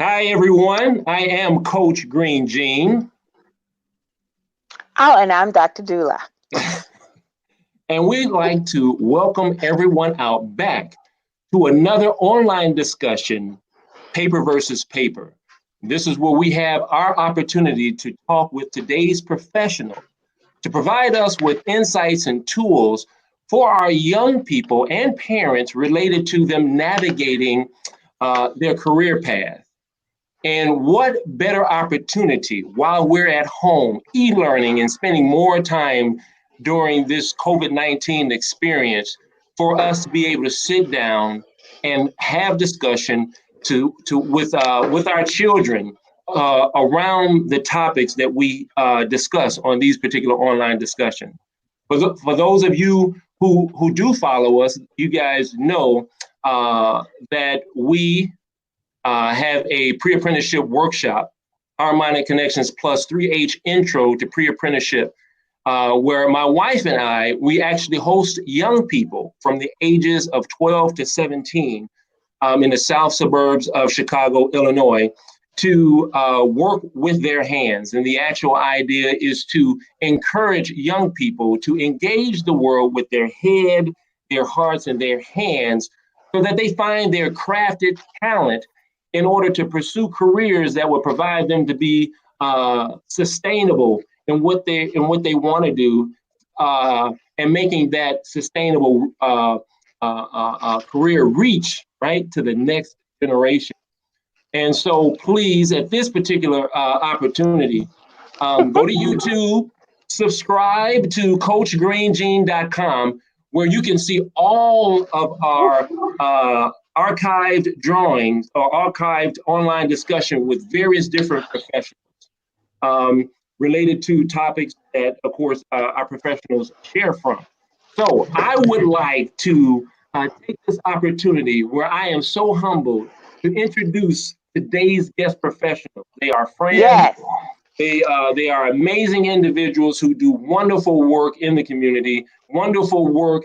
Hi, everyone. I am Coach Green Jean. Oh, and I'm Dr. Doula. And we'd like to welcome everyone out back to another online discussion, paper versus paper. This is where we have our opportunity to talk with today's professional to provide us with insights and tools for our young people and parents related to them navigating their career path. And what better opportunity while we're at home, e-learning and spending more time during this COVID-19 experience for us to be able to sit down and have discussion with our children around the topics that we discuss on these particular online discussions. For those of you who do follow us, you guys know that we have a pre-apprenticeship workshop, Harmonic Connections Plus 3H Intro to Pre-Apprenticeship, where my wife and I, we actually host young people from the ages of 12 to 17 in the south suburbs of Chicago, Illinois, to work with their hands. And the actual idea is to encourage young people to engage the world with their head, their hearts, and their hands so that they find their crafted talent in order to pursue careers that will provide them to be sustainable in what they want to do, and making that sustainable career reach right to the next generation. And so, please, at this particular opportunity, go to YouTube, subscribe to CoachGreenGene.com, where you can see all of our archived drawings or archived online discussion with various different professionals related to topics that, of course, our professionals share from. So I would like to take this opportunity where I am so humbled to introduce today's guest professionals. They are friends. Yes. They are amazing individuals who do wonderful work in the community, wonderful work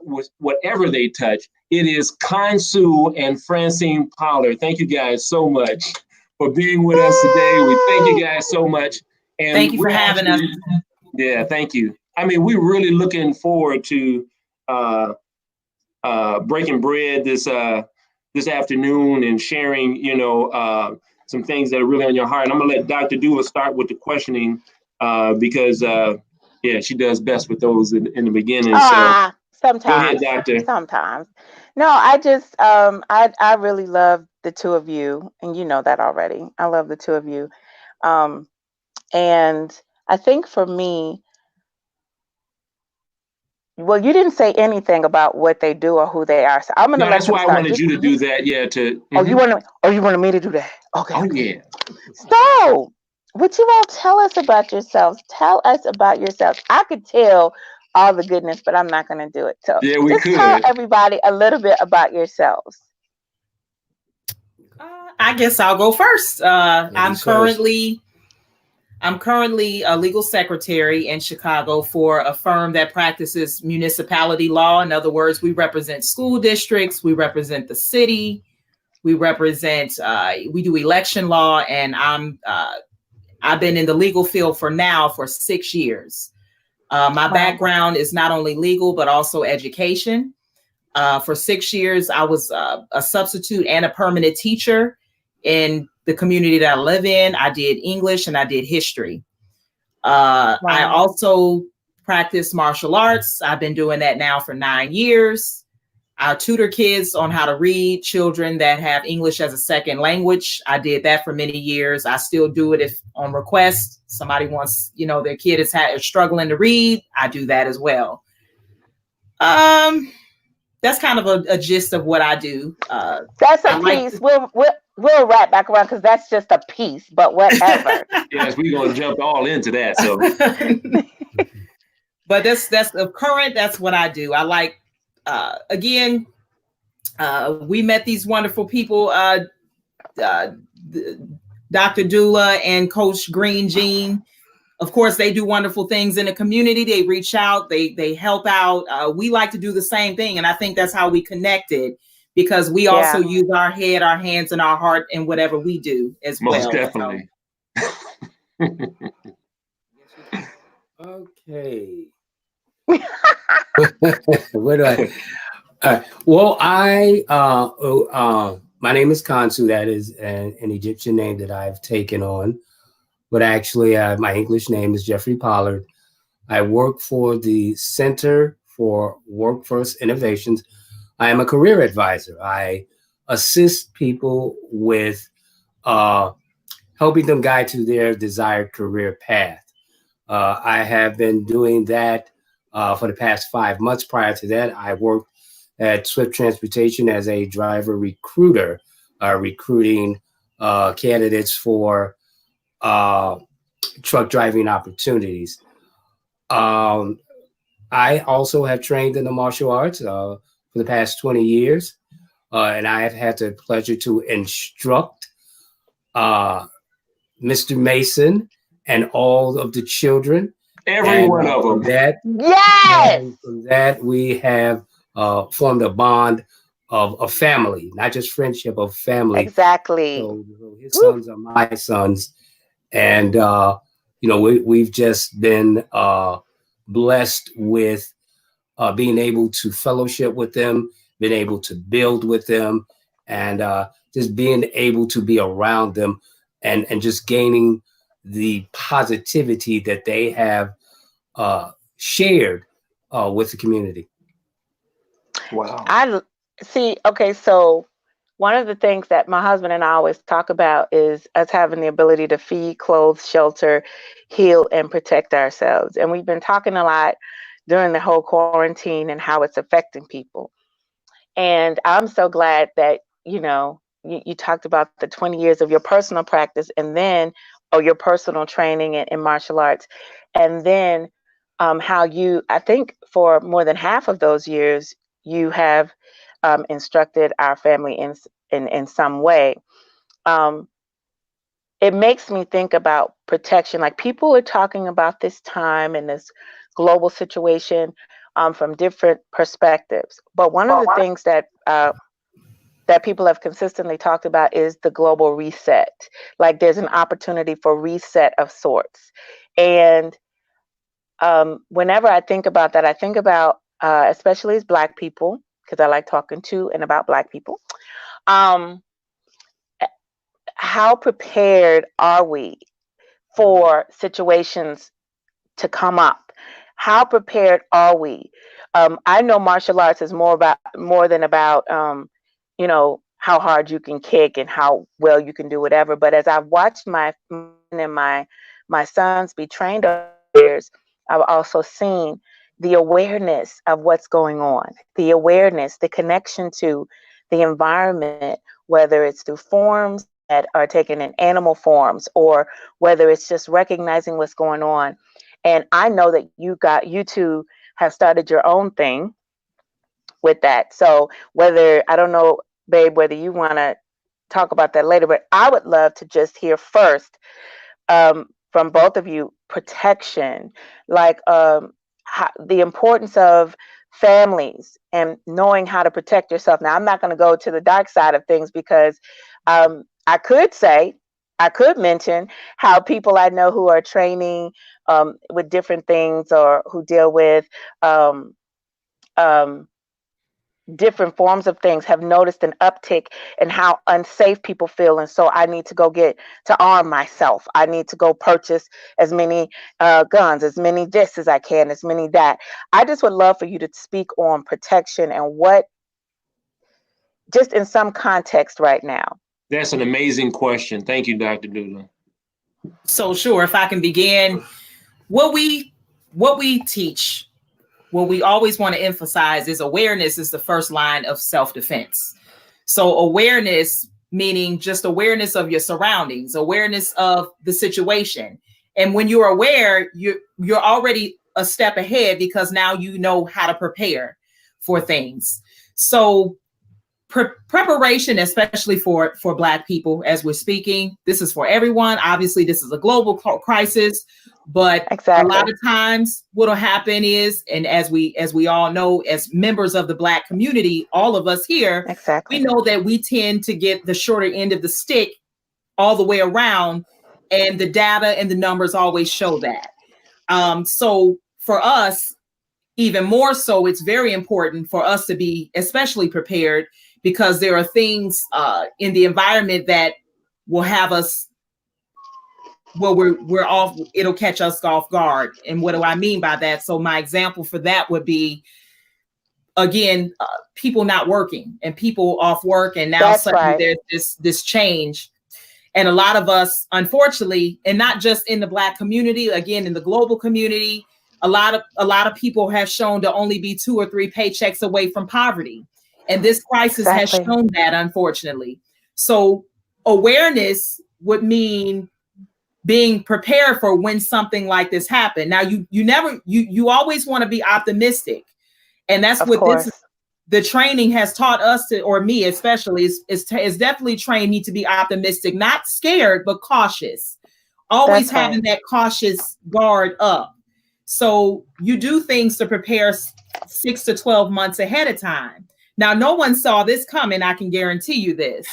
with whatever they touch. It is Khonsu and Francine Pollard. Thank you guys so much for being with us today. We thank you guys so much. And thank you for having us. Yeah, thank you. I mean, we're really looking forward to breaking bread this afternoon and sharing, some things that are really on your heart. And I'm gonna let Dr. Doula start with the questioning because she does best with those in the beginning. So sometimes. Go ahead, Doctor. Sometimes. No, I just I really love the two of you, and you know that already. I love the two of you. And I think for me, well, you didn't say anything about what they do or who they are. So I'm gonna let that's them why start. I wanted you to do that. Yeah. Oh, you wanted me to do that? Okay. Oh, okay. yeah. So, would you all tell us about yourselves? Tell us about yourselves. I could tell all the goodness, but I'm not going to do it. So, tell everybody a little bit about yourselves. I guess I'll go first. I'm currently a legal secretary in Chicago for a firm that practices municipality law. In other words, we represent school districts, we represent the city, we represent, we do election law, and I've been in the legal field for 6 years. My background is not only legal, but also education. For 6 years, I was a substitute and a permanent teacher in the community that I live in. I did English and I did history. I also practice martial arts. I've been doing that now for 9 years. I tutor kids on how to read, children that have English as a second language. I did that for many years. I still do it if on request somebody wants, their kid is struggling to read. I do that as well. That's kind of a gist of what I do. That's a piece. We'll wrap back around because that's just a piece, but whatever. Yes, we're going to jump all into that. So, but that's current. That's what I do. I like, we met these wonderful people, Dr. Doula and Coach Green Jean. Of course, they do wonderful things in the community. They reach out, they help out. We like to do the same thing. And I think that's how we connected, because we also use our head, our hands, and our heart in whatever we do as well. Most definitely. Okay. Where do I? Well, my name is Khonsu. That is an Egyptian name that I've taken on, but actually, my English name is Jeffrey Pollard. I work for the Center for Workforce Innovations. I am a career advisor. I assist people with helping them guide to their desired career path. I have been doing that for the past 5 months. Prior to that, I worked at Swift Transportation as a driver recruiter, recruiting candidates for truck driving opportunities. I also have trained in the martial arts for the past 20 years, and I have had the pleasure to instruct Mr. Mason and all of the children. Every one of them. From that, we have formed a bond of a family, not just friendship, of family. Exactly. So his sons are my sons. And, we've just been blessed with being able to fellowship with them, being able to build with them, and just being able to be around them and just gaining the positivity that they have shared with the community. Wow. I see. Okay, so one of the things that my husband and I always talk about is us having the ability to feed, clothe, shelter, heal, and protect ourselves. And we've been talking a lot during the whole quarantine and how it's affecting people. And I'm so glad that, you talked about the 20 years of your personal practice and then, your personal training in martial arts. And then how I think for more than half of those years, you have instructed our family in some way. It makes me think about protection. Like, people are talking about this time and this global situation from different perspectives. But one of the things that people have consistently talked about is the global reset. Like, there's an opportunity for reset of sorts. And whenever I think about that, I think about, especially as Black people, because I like talking to and about Black people, how prepared are we for situations to come up? How prepared are we? I know martial arts is more than about how hard you can kick and how well you can do whatever. But as I've watched my sons be trained over the years, I've also seen the awareness of what's going on, the awareness, the connection to the environment, whether it's through forms that are taken in animal forms or whether it's just recognizing what's going on. And I know that you two have started your own thing with that. So I don't know, babe, whether you want to talk about that later, but I would love to just hear first from both of you, protection, like the importance of families and knowing how to protect yourself. Now, I'm not going to go to the dark side of things because I could mention how people I know who are training with different things or who deal with different forms of things have noticed an uptick in how unsafe people feel. And so I need to go arm myself. I need to go purchase as many guns, as many this as I can, as many that. I just would love for you to speak on protection and what, just in some context right now. That's an amazing question. Thank you, Dr. Doula. So sure, if I can begin, what we teach, what we always want to emphasize is awareness is the first line of self-defense. So awareness, meaning just awareness of your surroundings, awareness of the situation. And when you're aware, you're already a step ahead because now you know how to prepare for things. So preparation, especially for Black people, as we're speaking, this is for everyone. Obviously, this is a global crisis, but a lot of times what'll happen is, and as we all know, as members of the Black community, all of us here, we know that we tend to get the shorter end of the stick all the way around, and the data and the numbers always show that. So for us, even more so, it's very important for us to be especially prepared, because there are things in the environment that will have us, well, we're off, it'll catch us off guard. And what do I mean by that? So my example for that would be, again, people not working and people off work, and now suddenly there's this change. And a lot of us, unfortunately, and not just in the Black community, again, in the global community, a lot of people have shown to only be 2 or 3 paychecks away from poverty. And this crisis has shown that, unfortunately. So awareness would mean being prepared for when something like this happens. Now, you always want to be optimistic. And that's what the training has taught us to, or me especially, is definitely trained me to be optimistic, not scared, but cautious. Always having that cautious guard up. So you do things to prepare 6 to 12 months ahead of time. Now, no one saw this coming. I can guarantee you this.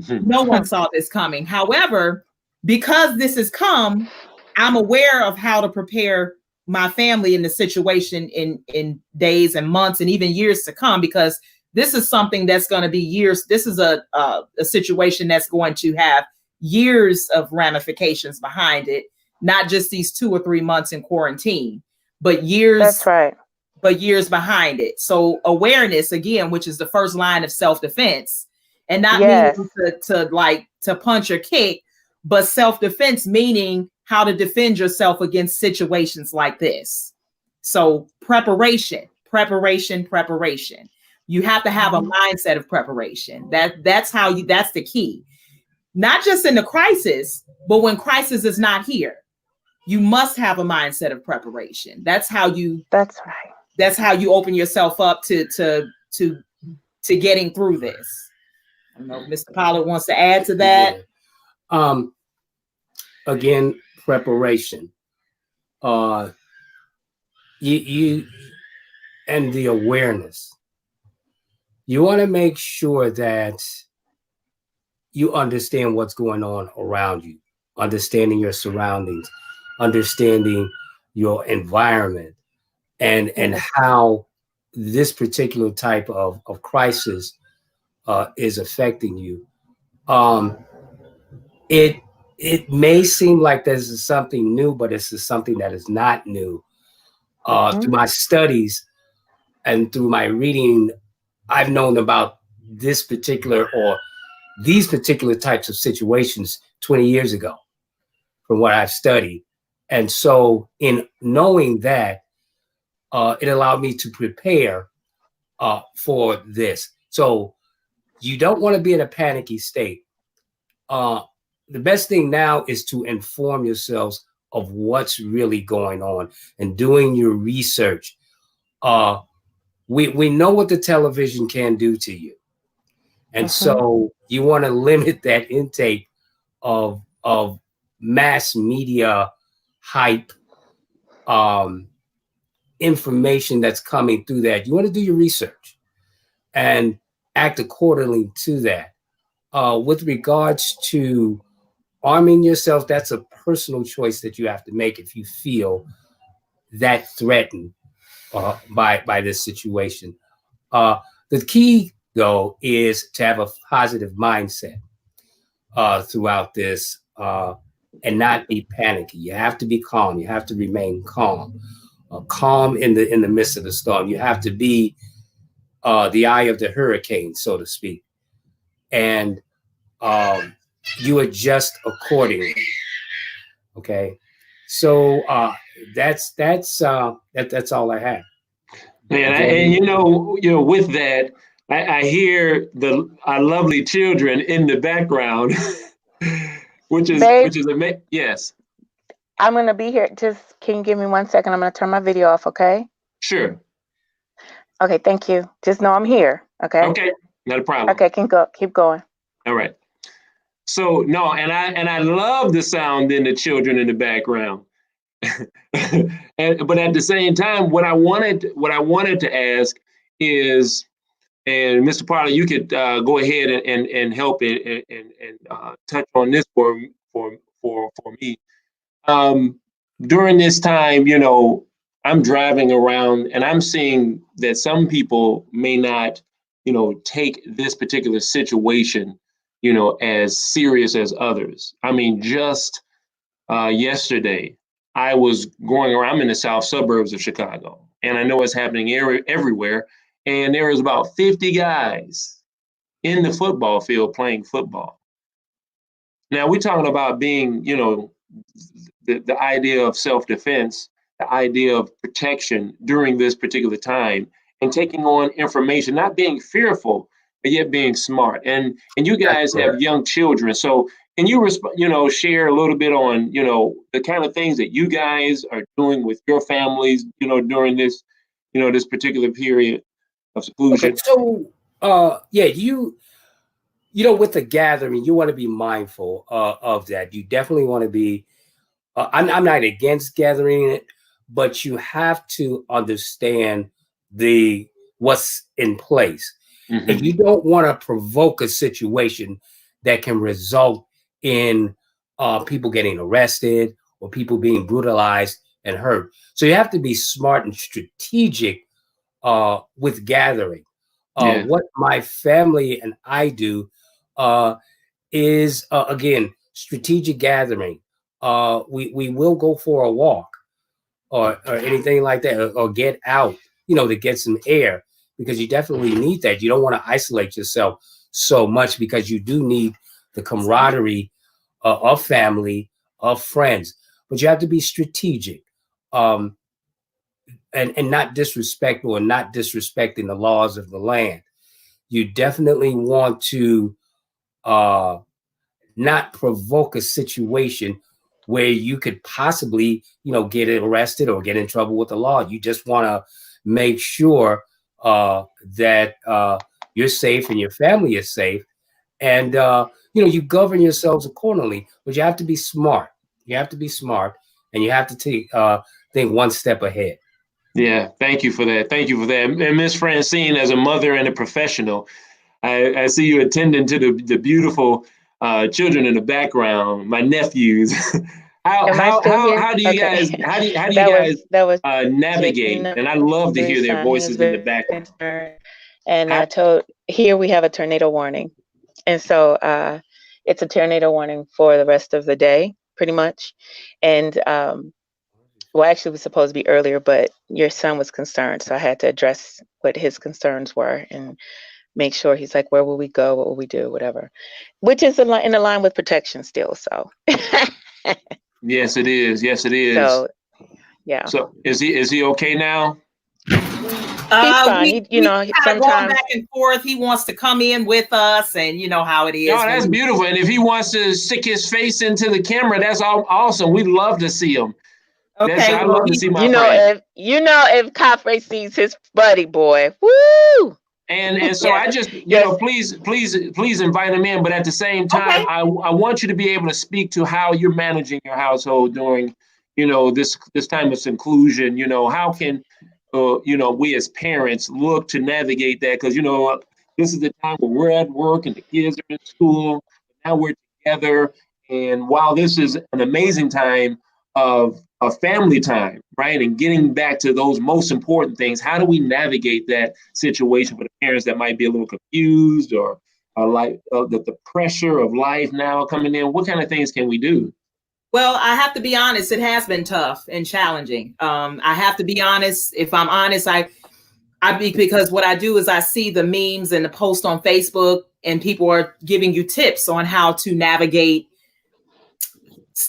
No one saw this coming. However, because this has come, I'm aware of how to prepare my family in the situation in days and months and even years to come, because this is something that's going to be years. This is a situation that's going to have years of ramifications behind it, not just these 2 or 3 months in quarantine, but years. That's right. But years behind it. So awareness, again, which is the first line of self-defense, and not meaning to punch or kick, but self-defense meaning how to defend yourself against situations like this. So preparation. You have to have a mindset of preparation. That's the key. Not just in the crisis, but when crisis is not here, you must have a mindset of preparation. That's how you open yourself up to getting through this. I don't know if Mr. Pollard wants to add to that. Yeah. Again, preparation. You and the awareness. You want to make sure that you understand what's going on around you, understanding your surroundings, understanding your environment, and how this particular type of crisis is affecting you. It may seem like this is something new, but this is something that is not new. Through my studies and through my reading, I've known about this particular or these particular types of situations 20 years ago from what I've studied. And so in knowing that, it allowed me to prepare for this. So you don't want to be in a panicky state. The best thing now is to inform yourselves of what's really going on and doing your research. We know what the television can do to you. And so you want to limit that intake of mass media hype, information that's coming through that. You want to do your research and act accordingly to that. With regards to arming yourself, that's a personal choice that you have to make if you feel that threatened by this situation. The key, though, is to have a positive mindset throughout this and not be panicky. You have to be calm. You have to remain calm. Calm in the midst of the storm. You have to be the eye of the hurricane, so to speak. And you adjust accordingly. Okay, so that's all I have. Man, and you know, with that, I hear our lovely children in the background, which is amazing. Yes. I'm gonna be here. Just can you give me 1 second? I'm gonna turn my video off. Okay. Sure. Okay. Thank you. Just know I'm here. Okay. Okay. Not a problem. Okay, keep going. All right. So no, and I love the sound in the children in the background. But at the same time, what I wanted to ask is, and Mr. Parler, you could go ahead and help and touch on this for me. During this time, you know, I'm driving around and I'm seeing that some people may not, you know, take this particular situation, you know, as serious as others. I mean, just yesterday, I was going around. I'm in the south suburbs of Chicago, and I know it's happening everywhere. And there was about 50 guys in the football field playing football. Now we're talking about being, you know, the idea of self-defense, the idea of protection during this particular time, and taking on information, not being fearful, but yet being smart. And you guys have young children, so can you share a little bit on, you know, the kind of things that you guys are doing with your families, you know, during this, you know, this particular period of seclusion? Okay, so you know, with the gathering, you want to be mindful of that. You definitely want to be. I'm not against gathering it, but you have to understand what's in place. Mm-hmm. And you don't want to provoke a situation that can result in people getting arrested or people being brutalized and hurt. So you have to be smart and strategic with gathering. What my family and I do is, again, strategic gathering. We will go for a walk or anything like that, or get out, you know, to get some air, because you definitely need that. You don't want to isolate yourself so much, because you do need the camaraderie of family, of friends, but you have to be strategic and not disrespectful, or not disrespecting the laws of the land. You definitely want to not provoke a situation where you could possibly, you know, get arrested or get in trouble with the law. You just want to make sure that you're safe and your family is safe, and you know, you govern yourselves accordingly. But you have to be smart. You have to be smart, and you have to think one step ahead. Yeah, thank you for that. Thank you for that. And Miss Francine, as a mother and a professional, I see you attending to the beautiful children in the background, my nephews. how do you guys navigate? And I love to hear their voices in the background. And here we have a tornado warning, and so it's a tornado warning for the rest of the day, pretty much. And well, actually, it was supposed to be earlier, but your son was concerned, so I had to address what his concerns were and make sure. He's like, where will we go? What will we do? Whatever, which is in line with protection still. So yes, it is. Yes, it is. So yeah. So is he okay now? He's fine. Sometimes going back and forth. He wants to come in with us, and you know how it is. Oh, that's beautiful. And if he wants to stick his face into the camera, that's awesome. We'd love to see him. Okay, I love to see my friend. If Capre sees his buddy boy, woo! And so I just, please invite him in. But at the same time, I want you to be able to speak to how you're managing your household during, this time of seclusion. How can, we as parents look to navigate that? Because, this is the time where we're at work and the kids are in school. Now we're together. And while this is an amazing time of family time, right? And getting back to those most important things, how do we navigate that situation for the parents that might be a little confused or like the pressure of life now coming in? What kind of things can we do? Well, I have to be honest, it has been tough and challenging. I have to be honest. If I'm honest, because what I do is I see the memes and the posts on Facebook, and people are giving you tips on how to navigate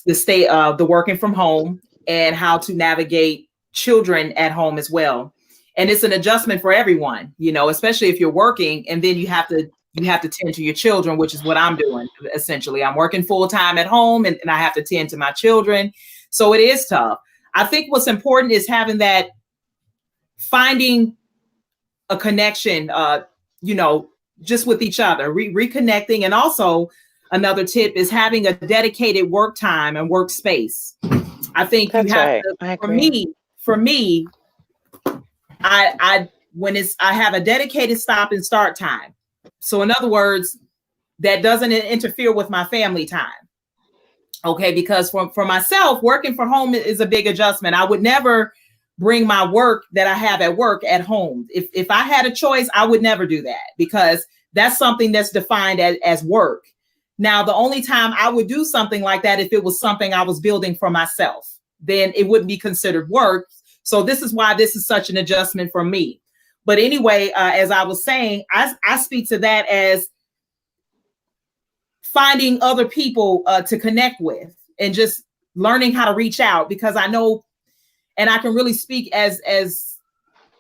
the working from home and how to navigate children at home as well. And it's an adjustment for everyone, especially if you're working and then you have to tend to your children, which is what I'm doing. Essentially, I'm working full time at home and I have to tend to my children. So it is tough. I think what's important is finding a connection, just with each other, reconnecting. And also another tip is having a dedicated work time and workspace. I think you have to, for me, I have a dedicated stop and start time. So in other words, that doesn't interfere with my family time. Okay, because for myself, working from home is a big adjustment. I would never bring my work that I have at work at home. If I had a choice, I would never do that, because that's something that's defined as work. Now, the only time I would do something like that, if it was something I was building for myself, then it wouldn't be considered work. So this is why this is such an adjustment for me. But anyway, as I was saying, I speak to that as finding other people to connect with and just learning how to reach out, because I know, and I can really speak as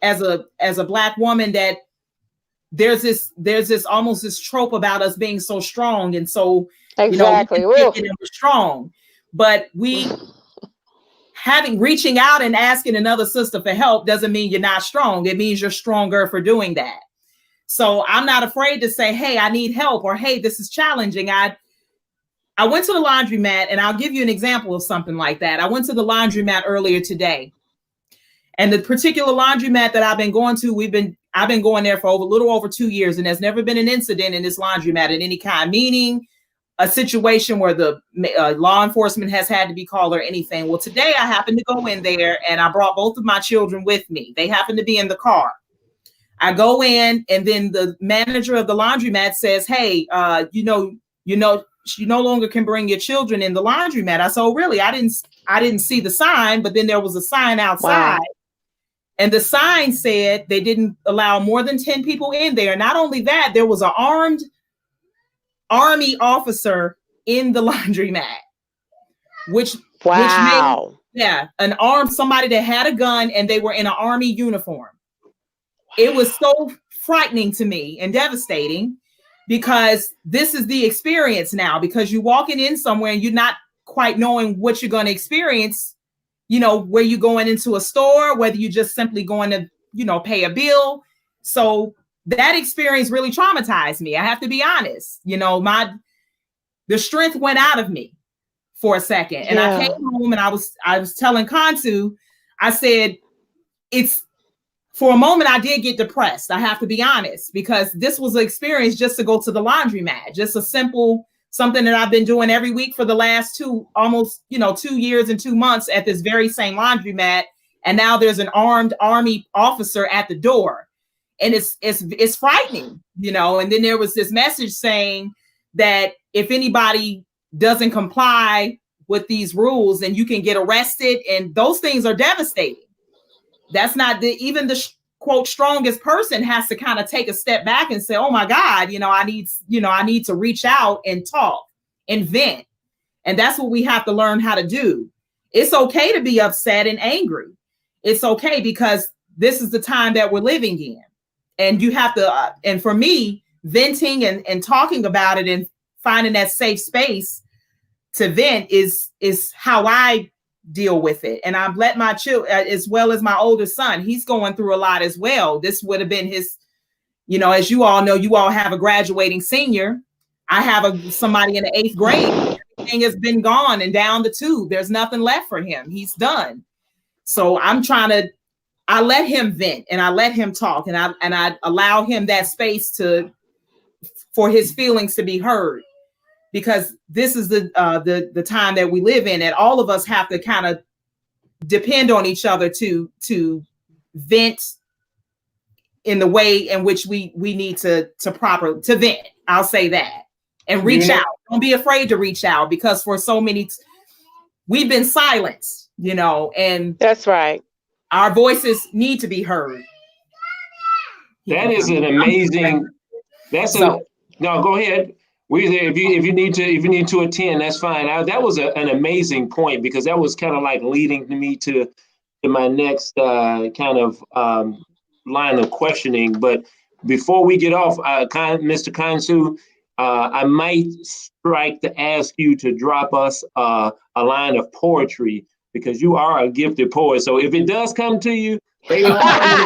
a Black woman, that there's this almost this trope about us being so strong and so exactly strong, but reaching out and asking another sister for help doesn't mean you're not strong. It means you're stronger for doing that. So I'm not afraid to say, hey, I need help, or hey, this is challenging. I went to the laundromat, and I'll give you an example of something like that. I went to the laundromat earlier today, and the particular laundromat that I've been going to, I've been going there for a little over 2 years, and there's never been an incident in this laundromat of any kind, meaning a situation where the law enforcement has had to be called or anything. Well, today I happened to go in there, and I brought both of my children with me. They happened to be in the car. I go in, and then the manager of the laundromat says, hey, you no longer can bring your children in the laundromat. I said, oh, really? I didn't see the sign, but then there was a sign outside. Wow. And the sign said they didn't allow more than 10 people in there. Not only that, there was an armed Army officer in the laundromat, which made, an armed somebody that had a gun, and they were in an Army uniform. It was so frightening to me and devastating, because this is the experience now, because you're walking in somewhere and you're not quite knowing what you're going to experience, where you're going into a store, whether you're just simply going to, pay a bill. So that experience really traumatized me. I have to be honest. The strength went out of me for a second. And I came home, and I was telling Khonsu, I said, for a moment, I did get depressed. I have to be honest, because this was an experience just to go to the laundromat, just a simple something that I've been doing every week for the last 2 years and 2 months at this very same laundromat. And now there's an armed Army officer at the door, and it's frightening, And then there was this message saying that if anybody doesn't comply with these rules, then you can get arrested, and those things are devastating. That's not even the quote strongest person has to kind of take a step back and say, oh my God, I need to reach out and talk and vent. And that's what we have to learn how to do. It's okay to be upset and angry. It's okay, because this is the time that we're living in. And you have to, and for me, venting and talking about it and finding that safe space to vent is how I deal with it. And I've let my children, as well as my older son, he's going through a lot as well. This would have been his, as you all know, you all have a graduating senior. I have somebody in the 8th grade. Everything has been gone and down the tube. There's nothing left for him. He's done. So I let him vent, and I let him talk, and I allow him that space for his feelings to be heard. Because this is the time that we live in, and all of us have to kind of depend on each other to vent in the way in which we need to vent. I'll say that, and reach out. Don't be afraid to reach out, because for so many, we've been silenced, and that's right. Our voices need to be heard. That is an amazing. No, go ahead. If you need to attend, that's fine. That was an amazing point, because that was kind of like leading me to my next kind of line of questioning. But before we get off, Mr. Khonsu, I might strike to ask you to drop us a line of poetry, because you are a gifted poet. So if it does come to you, Hey, I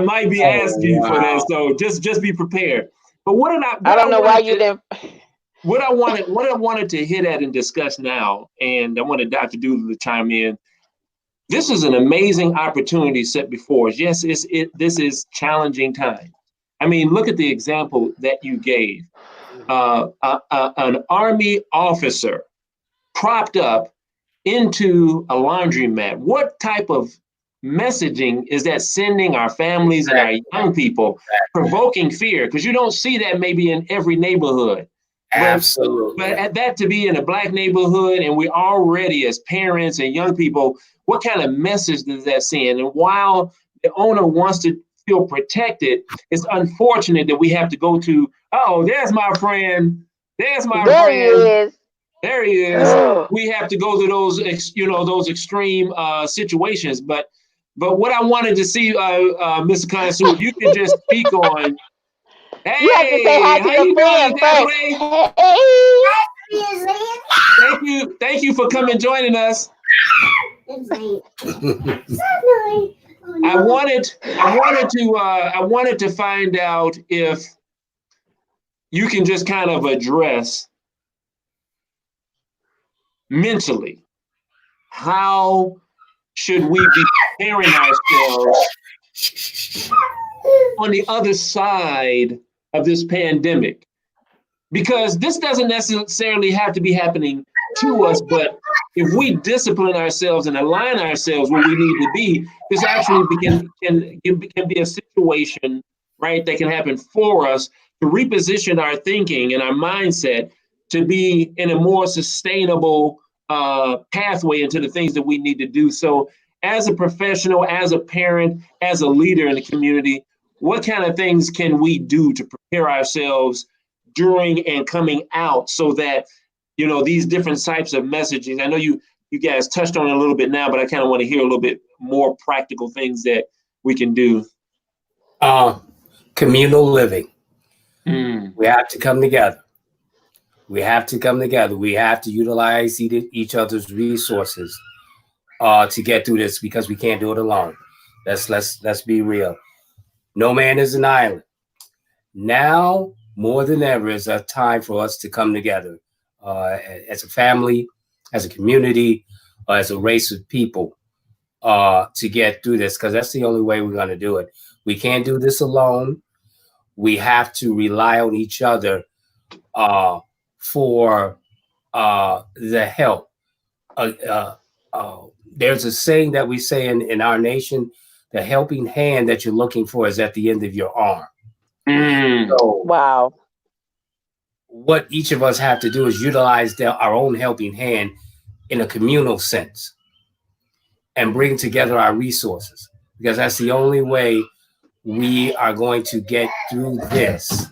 might be asking for that, so just be prepared. But I don't know why you didn't. What I wanted to hit at and discuss now, and I wanted Dr. Doula to chime in. This is an amazing opportunity set before us. Yes, this is challenging time. I mean, look at the example that you gave. An Army officer propped up into a laundromat. What type of messaging is that sending our families and our young people, provoking fear? Because you don't see that maybe in every neighborhood. Absolutely. But at that, to be in a Black neighborhood, and we already as parents and young people, what kind of message does that send? And while the owner wants to feel protected, it's unfortunate that we have to go to, there's my friend. There's my friend. He is. There he is. We have to go to those, those extreme situations. But what I wanted to see, Mr. Khonsu, if you could just speak on. Hey, you have to say hi to your friend first. Thank you for coming joining us. I wanted to find out if you can just kind of address mentally, how should we be preparing ourselves on the other side of this pandemic? Because this doesn't necessarily have to be happening to us, but if we discipline ourselves and align ourselves where we need to be, this actually can be a situation, right, that can happen for us to reposition our thinking and our mindset to be in a more sustainable pathway into the things that we need to do. So as a professional, as a parent, as a leader in the community, what kind of things can we do to prepare ourselves during and coming out so that, these different types of messaging, I know you guys touched on it a little bit now, but I kind of want to hear a little bit more practical things that we can do. Communal living. We have to come together. We have to utilize each other's resources to get through this, because we can't do it alone. Let's be real. No man is an island. Now more than ever is a time for us to come together as a family, as a community, as a race of people to get through this, because that's the only way we're going to do it. We can't do this alone. We have to rely on each other for the help. There's a saying that we say in our nation: the helping hand that you're looking for is at the end of your arm. So, wow. What each of us have to do is utilize our own helping hand in a communal sense and bring together our resources, because that's the only way we are going to get through this.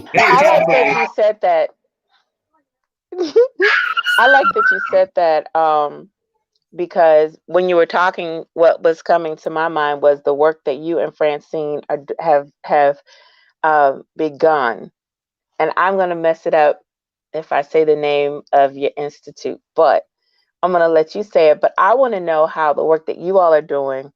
I like that you said that. I like that you said that because when you were talking, what was coming to my mind was the work that you and Francine have begun. And I'm going to mess it up if I say the name of your institute, but I'm going to let you say it. But I want to know how the work that you all are doing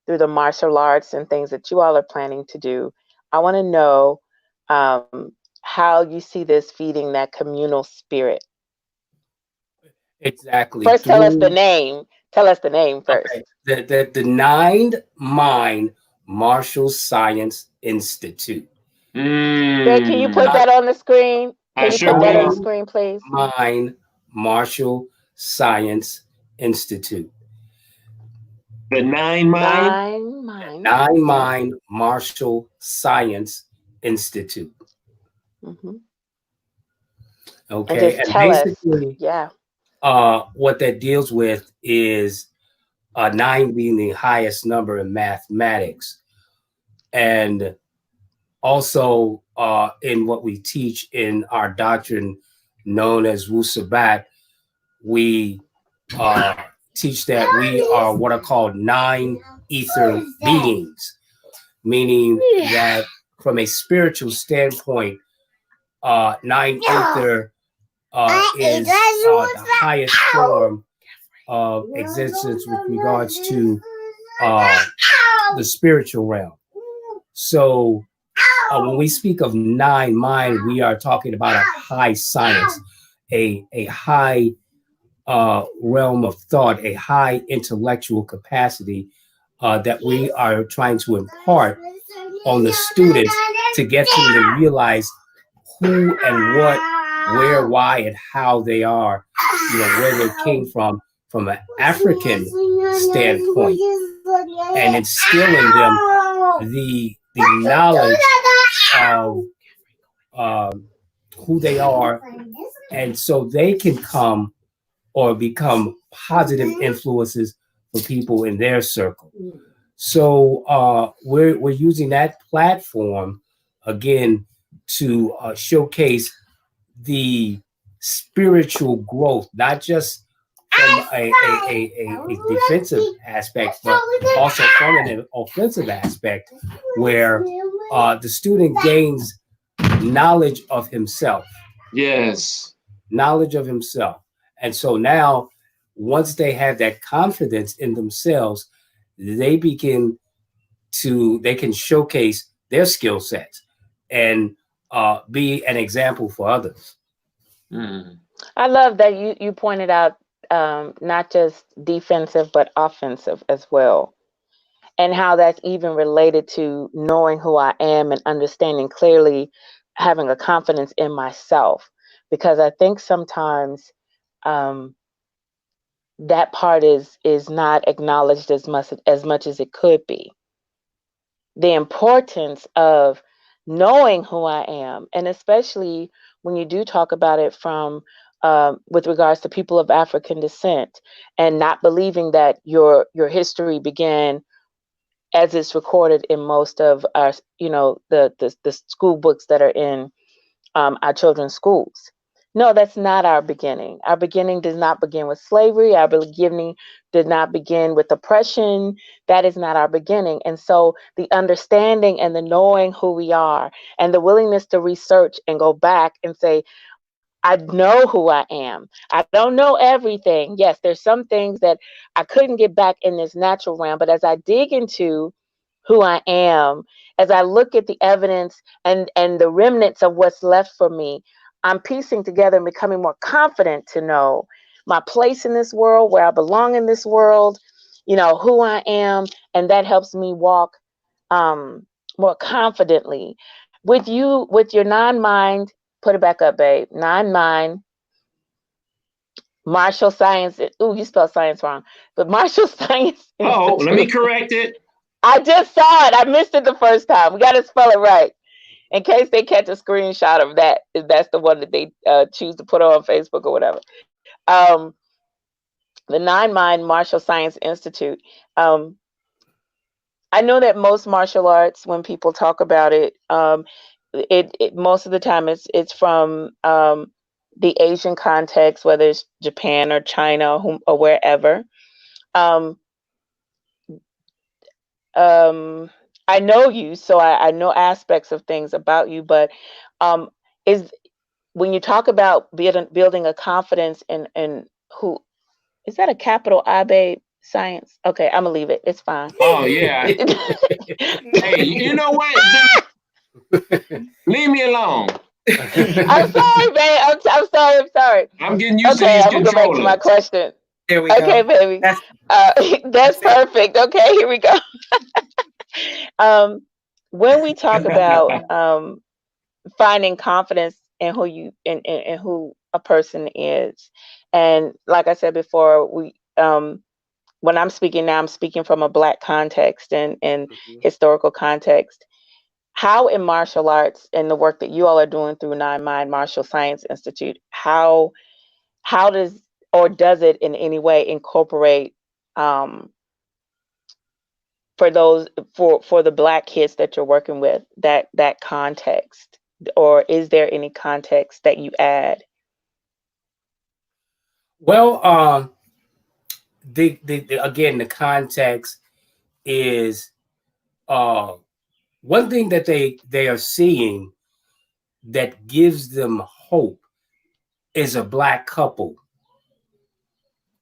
through the martial arts and things that you all are planning to do, I want to know how you see this feeding that communal spirit. Exactly. First, tell us the name. Tell us the name first. Okay. The Nine Mind Martial Science Institute. Greg, can you put that on the screen? Can you put that on the screen, please? Mind Martial Science Institute. The Nine Mind Martial Science Institute. Mm-hmm. Okay, and basically, what that deals with is 9 being the highest number in mathematics, and also in what we teach in our doctrine known as Wu Sabat, we teach that we are what are called 9 ether beings, meaning that from a spiritual standpoint, 9 ether is the highest form of existence with regards to the spiritual realm. So when we speak of nine mind, we are talking about a high science, a high realm of thought, a high intellectual capacity that we are trying to impart on the students to get them to realize who and what, where, why, and how they are, where they came from an African standpoint, and instill in them the knowledge of who they are, and so they can come or become positive influences for people in their circle. So we're using that platform again to showcase the spiritual growth, not just from a defensive aspect, but also from an offensive aspect, where the student gains knowledge of himself. Yes. Knowledge of himself. And so now, once they have that confidence in themselves, they can showcase their skill sets and be an example for others. I love that you pointed out not just defensive, but offensive as well. And how that's even related to knowing who I am and understanding clearly, having a confidence in myself. Because I think sometimes that part is not acknowledged as much as it could be. The importance of knowing who I am, and especially when you do talk about it from with regards to people of African descent, and not believing that your history began as it's recorded in most of our, the school books that are in our children's schools. No, that's not our beginning. Our beginning does not begin with slavery. Our beginning did not begin with oppression. That is not our beginning. And so the understanding and the knowing who we are, and the willingness to research and go back and say, I know who I am. I don't know everything. Yes, there's some things that I couldn't get back in this natural realm, but as I dig into who I am, as I look at the evidence and the remnants of what's left for me, I'm piecing together and becoming more confident to know my place in this world, where I belong in this world, who I am, and that helps me walk more confidently. With your non-mind, put it back up, babe. Non-mind, Marshall Science. Ooh, you spelled science wrong. But Marshall Science. Oh, let me correct it. I just saw it. I missed it the first time. We got to spell it right. In case they catch a screenshot of that, if that's the one that they choose to put on Facebook or whatever. The Nine Mind Martial Science Institute. I know that most martial arts, when people talk about it, it most of the time it's from the Asian context, whether it's Japan or China or wherever. I know you, so I know aspects of things about you, but is when you talk about building a confidence in who, is that a capital I, babe? Science? Okay, I'm gonna leave it. It's fine. Oh yeah. Hey, you know what? Leave me alone. I'm sorry, babe. I'm sorry. I'm getting used to these controllers. Okay, I'm gonna go back to my question. There we go. Okay, baby. That's perfect. Okay, here we go. When we talk about finding confidence in who you in who a person is, and like I said before, we when I'm speaking now, I'm speaking from a Black context and historical context. How in martial arts and the work that you all are doing through Nine Mind Martial Science Institute, how does, or does it in any way incorporate for the Black kids that you're working with, that context, or is there any context that you add? Well, again, the context is one thing that they are seeing that gives them hope is a Black couple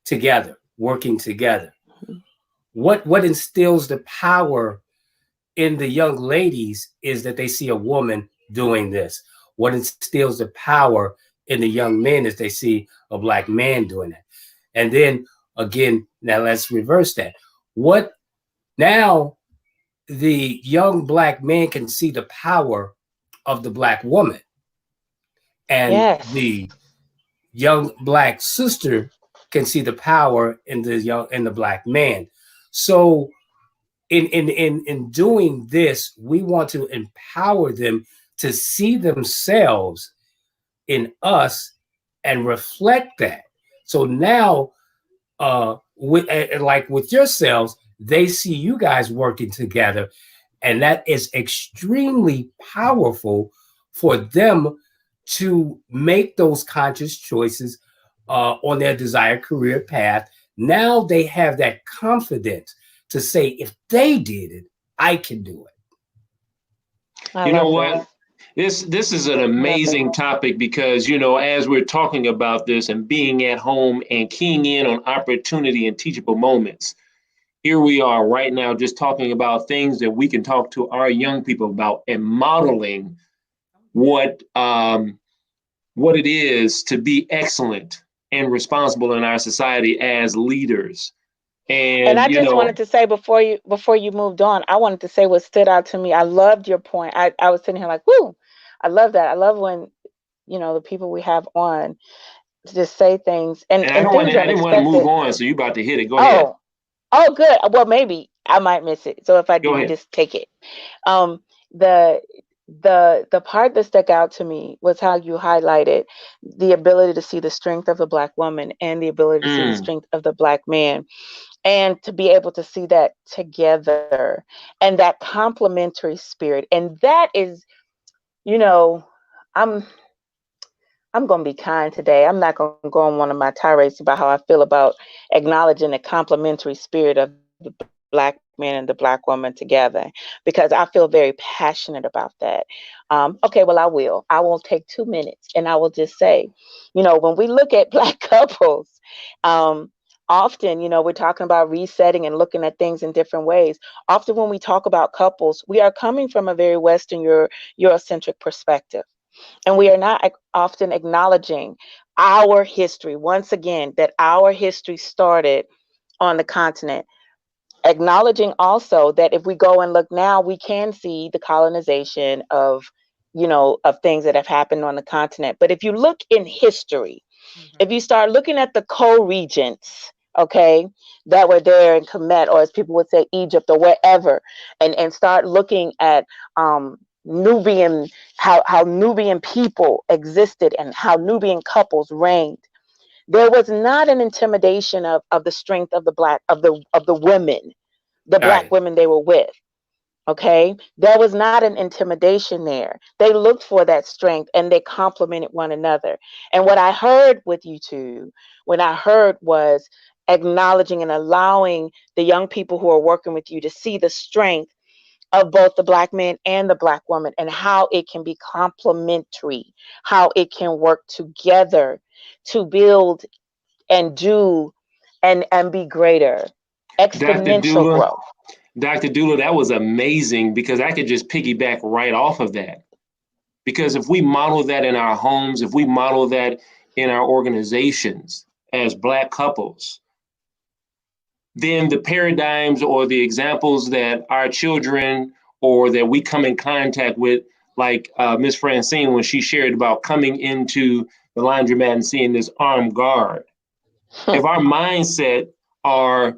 together, working together. What instills the power in the young ladies is that they see a woman doing this. What instills the power in the young men is they see a Black man doing that. And then again, now let's reverse that. What now the young Black man can see the power of the Black woman, and the young Black sister can see the power in the Black man. So in doing this, we want to empower them to see themselves in us and reflect that. So now, with yourselves, they see you guys working together, and that is extremely powerful for them to make those conscious choices on their desired career path. Now they have that confidence to say, if they did it, I can do it. You know what? This is an amazing topic because, you know, as we're talking about this and being at home and keying in on opportunity and teachable moments, here we are right now just talking about things that we can talk to our young people about and modeling what it is to be excellent and responsible in our society as leaders. And I just wanted to say before you moved on, I wanted to say what stood out to me. I loved your point. I was sitting here like, whoo, I love that. I love when, you know, the people we have on just say things and I didn't want to move on, so you about to hit it. Go ahead. Oh, good. Well, maybe I might miss it. So if I do, just take it. The part that stuck out to me was how you highlighted the ability to see the strength of a Black woman and the ability to see the strength of the Black man. And to be able to see that together and that complementary spirit. And that is, you know, I'm going to be kind today. I'm not going to go on one of my tirades about how I feel about acknowledging the complementary spirit of the Black man and the Black woman together, because I feel very passionate about that. Okay, well, I will take 2 minutes and I will just say, you know, when we look at Black couples, often, you know, we're talking about resetting and looking at things in different ways. Often when we talk about couples, we are coming from a very Western Eurocentric perspective. And we are not often acknowledging our history. Once again, that our history started on the continent. Acknowledging also that if we go and look now, we can see the colonization of, you know, of things that have happened on the continent. But if you look in history, if you start looking at the co-regents, okay, that were there in Kemet, or as people would say, Egypt or wherever, and start looking at Nubian, how Nubian people existed and how Nubian couples reigned. There was not an intimidation of the strength of the women, the Black women they were with. Okay, there was not an intimidation there. They looked for that strength and they complemented one another. And what I heard with you two, when I heard was acknowledging and allowing the young people who are working with you to see the strength of both the Black man and the Black woman and how it can be complementary, how it can work together to build and do and be greater, exponential growth. Dr. Doula, that was amazing, because I could just piggyback right off of that. Because if we model that in our homes, if we model that in our organizations as Black couples, then the paradigms or the examples that our children or that we come in contact with, like Miss Francine, when she shared about coming into the laundromat and seeing this armed guard, if our mindset are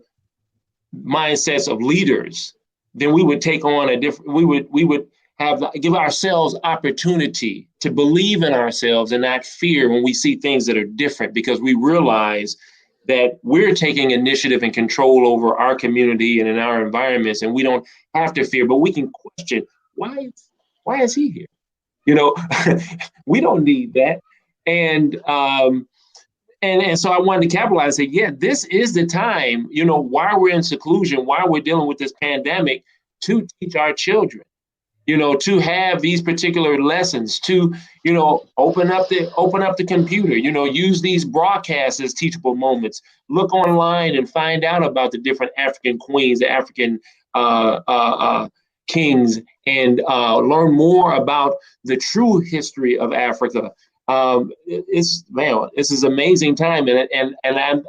mindsets of leaders, then we would take on a different, we would give ourselves opportunity to believe in ourselves and not fear when we see things that are different, because we realize that we're taking initiative and control over our community and in our environments, and we don't have to fear, but we can question, why is he here? You know, we don't need that. And so I wanted to capitalize and say, yeah, this is the time, while we're in seclusion, while we're dealing with this pandemic, to teach our children to have these particular lessons, to, open up the computer, use these broadcasts as teachable moments. Look online and find out about the different African queens, the African kings, and learn more about the true history of Africa. This is amazing time, and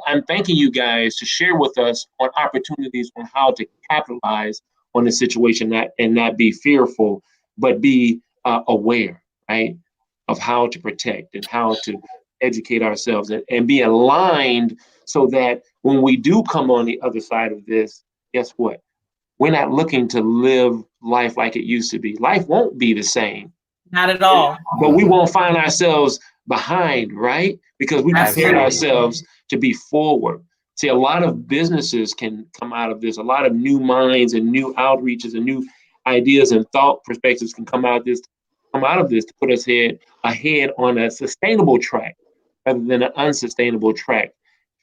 I'm thanking you guys to share with us on opportunities on how to capitalize on the situation, and not be fearful, but be aware, right, of how to protect and how to educate ourselves, and be aligned, so that when we do come on the other side of this, guess what? We're not looking to live life like it used to be. Life won't be the same. Not at all. But we won't find ourselves behind, right? Because we prepared ourselves to be forward. See, a lot of businesses can come out of this. A lot of new minds and new outreaches and new ideas and thought perspectives can come out of this to put us ahead on a sustainable track rather than an unsustainable track,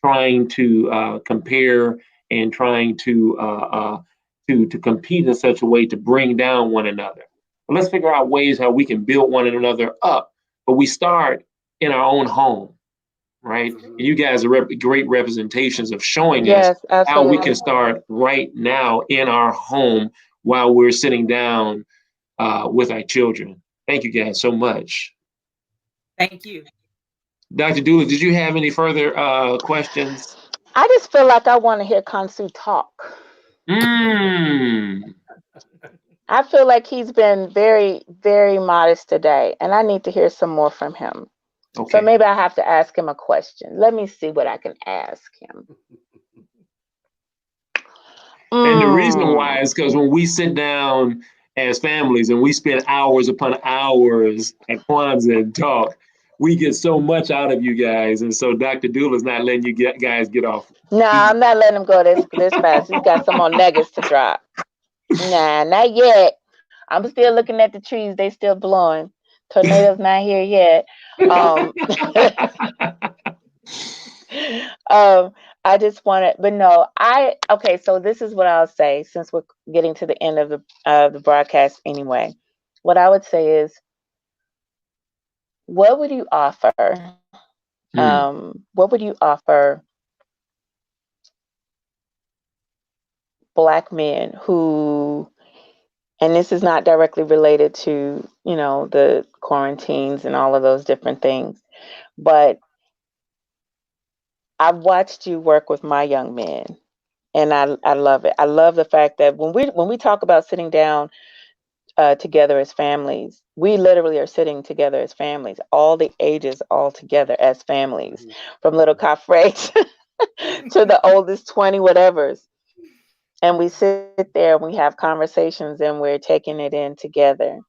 trying to compare and trying to compete in such a way to bring down one another. But let's figure out ways how we can build one another up. But we start in our own home, right? And you guys are great representations of showing us how we can start right now in our home while we're sitting down with our children. Thank you guys so much. Thank you. Dr. Doula, did you have any further questions? I just feel like I want to hear Khonsu talk. I feel like he's been very, very modest today, and I need to hear some more from him. Okay. So maybe I have to ask him a question. Let me see what I can ask him. And the reason why is because when we sit down as families and we spend hours upon hours at Kwanzaa and talk, we get so much out of you guys. And so Dr. Doula's not letting you guys get off. No, I'm not letting him go this fast. He's got some more nuggets to drop. Nah, not yet. I'm still looking at the trees. They still blowing. Tornadoes not here yet. I just want to, but no, okay, so this is what I'll say, since we're getting to the end of the broadcast anyway. What I would say is, what would you offer? What would you offer Black men who, and this is not directly related to, the quarantines and all of those different things, but I've watched you work with my young men, and I love it. I love the fact that when we talk about sitting down together as families, we literally are sitting together as families, all the ages, all together as families, from little Kafres to the oldest 20 whatevers. And we sit there and we have conversations and we're taking it in together.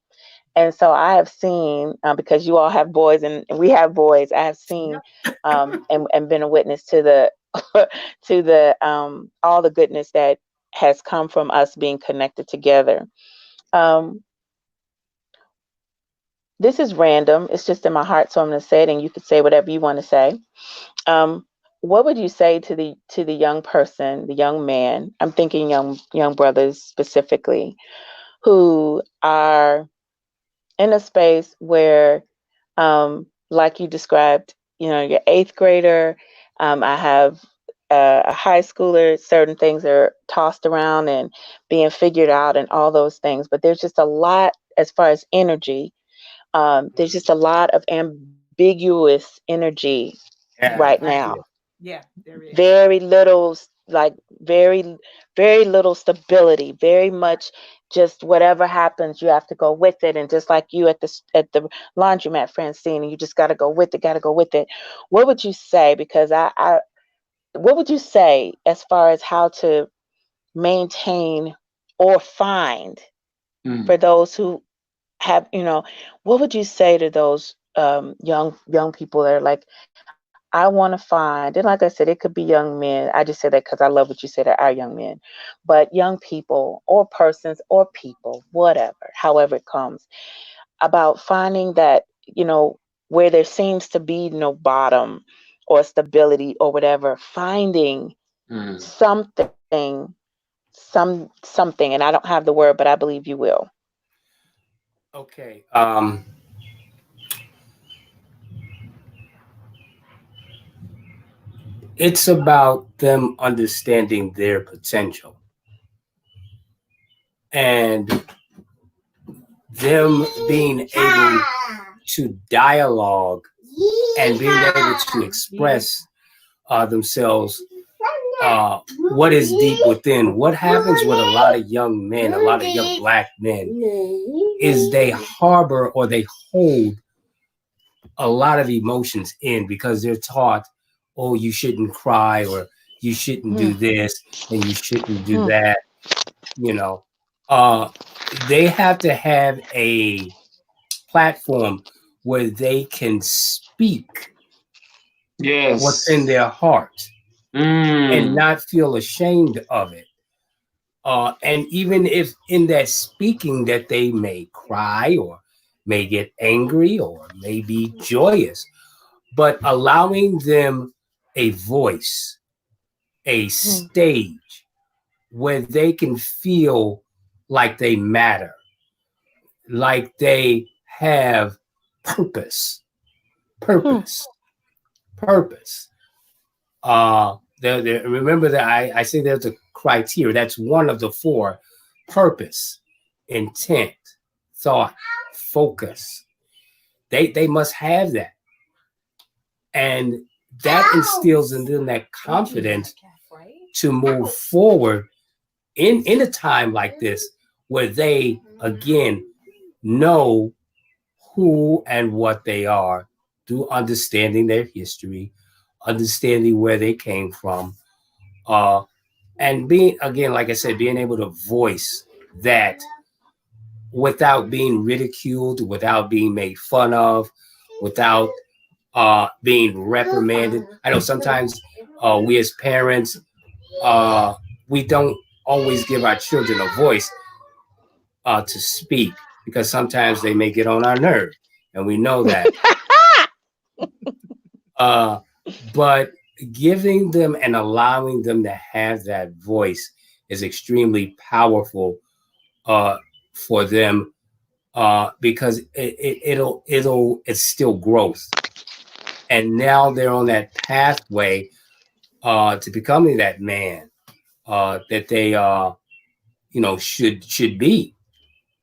And so I have seen, because you all have boys and we have boys, I have seen and been a witness to the all the goodness that has come from us being connected together. This is random. It's just in my heart, so I'm going to say it, and you could say whatever you want to say. What would you say to the young person, the young man? I'm thinking young brothers specifically, who are in a space where, like you described, your 8th grader. I have a high schooler. Certain things are tossed around and being figured out, and all those things. But there's just a lot as far as energy. There's just a lot of ambiguous energy right now. Yeah, there is. Very little, very, very little stability. Very much just whatever happens, you have to go with it. And just like you at the laundromat, Francine, you just got to go with it. What would you say? Because what would you say as far as how to maintain or find for those who have, what would you say to those young people that are like, I want to find, and like I said, it could be young men. I just said that because I love what you said, that are young men, but young people or persons or people, whatever, however it comes, about finding that, where there seems to be no bottom or stability or whatever, finding something, and I don't have the word, but I believe you will. Okay. It's about them understanding their potential and them being able to dialogue and being able to express themselves, what is deep within. What happens with a lot of young men, a lot of young Black men, is they harbor or they hold a lot of emotions in because they're taught, oh, you shouldn't cry, or you shouldn't do this, and you shouldn't do that. You know, they have to have a platform where they can speak what's in their heart and not feel ashamed of it. And even if in that speaking that they may cry or may get angry or may be joyous, but allowing them a voice, a stage where they can feel like they matter, like they have purpose. Remember that I say there's a criteria. That's one of the four: purpose, intent, thought, focus. They must have that. And that instills in them that confidence to move forward in a time like this, where they, again, know who and what they are through understanding their history, understanding where they came from, and being, again, like I said, being able to voice that without being ridiculed, without being made fun of, without being reprimanded. I know sometimes we as parents, we don't always give our children a voice to speak, because sometimes they may get on our nerve, and we know that. But giving them and allowing them to have that voice is extremely powerful for them, because it's still growth. And now they're on that pathway to becoming that man that they should be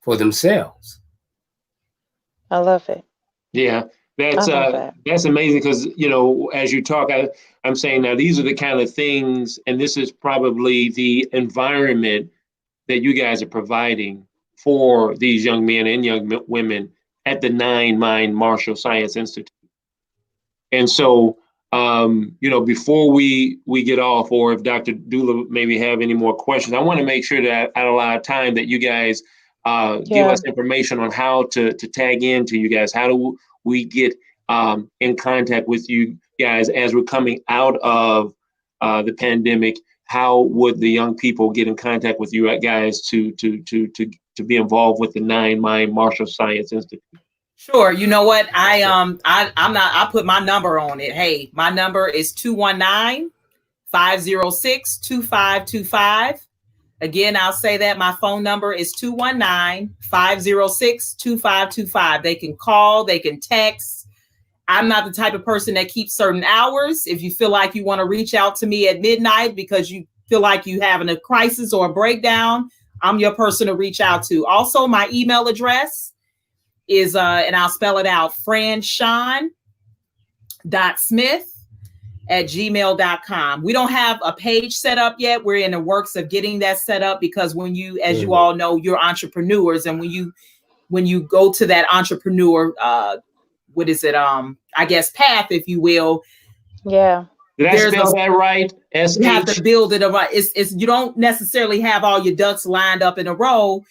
for themselves. I love it. Yeah, that's amazing, because as you talk, I'm saying now these are the kind of things, and this is probably the environment that you guys are providing for these young men and young women at the 9 Mind Martial Science Institute. And so, before we get off, or if Dr. Doula maybe have any more questions, I want to make sure that I allow time that you guys give us information on how to tag into you guys. How do we get in contact with you guys as we're coming out of the pandemic? How would the young people get in contact with you guys to be involved with the 9 Mind Martial Science Institute? Sure. You know what? I put my number on it. Hey, my number is 219-506-2525. Again, I'll say that my phone number is 219-506-2525. They can call, they can text. I'm not the type of person that keeps certain hours. If you feel like you want to reach out to me at midnight because you feel like you having a crisis or a breakdown, I'm your person to reach out to. Also, my email address is, and I'll spell it out, francine.smith@gmail.com. We don't have a page set up yet. We're in the works of getting that set up, because when you, as you all know, you're entrepreneurs, and when you go to that entrepreneur, I guess path, if you will. Yeah. Did I spell that right? You have to build it right. It's you don't necessarily have all your ducks lined up in a row.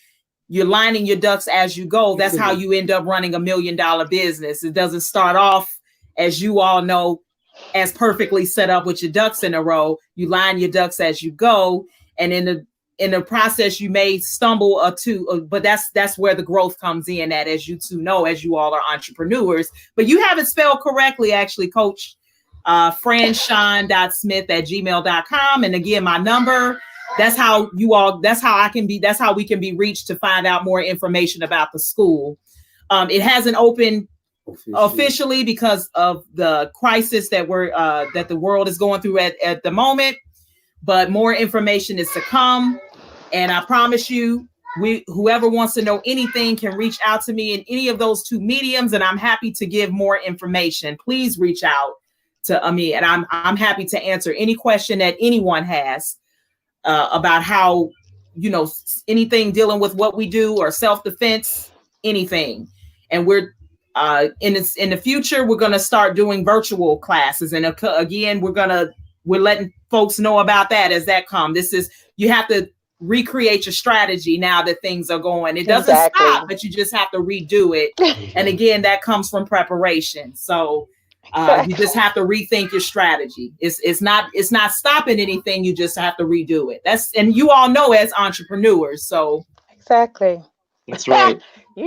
You're lining your ducks as you go. That's how you end up running $1 million business. It doesn't start off, as you all know, as perfectly set up with your ducks in a row. You line your ducks as you go, and in the process, you may stumble or two. But that's where the growth comes in. At, as you two know, as you all are entrepreneurs. But you have it spelled correctly, actually, Coach. Francine.smith@gmail.com, and again, my number that's how we can be reached to find out more information about the school. It hasn't opened officially because of the crisis that that the world is going through at the moment, but more information is to come. And I promise you, whoever wants to know anything can reach out to me in any of those two mediums, and I'm happy to give more information. Please reach out to me, and I'm happy to answer any question that anyone has about how, anything dealing with what we do or self-defense, anything. And we're in the future, we're going to start doing virtual classes, and again, we're letting folks know about that as that comes. You have to recreate your strategy now that things are going. It doesn't stop, but you just have to redo it. And again, that comes from preparation. So you just have to rethink your strategy. It's not stopping anything. You just have to redo it. And you all know as entrepreneurs. So exactly. That's right.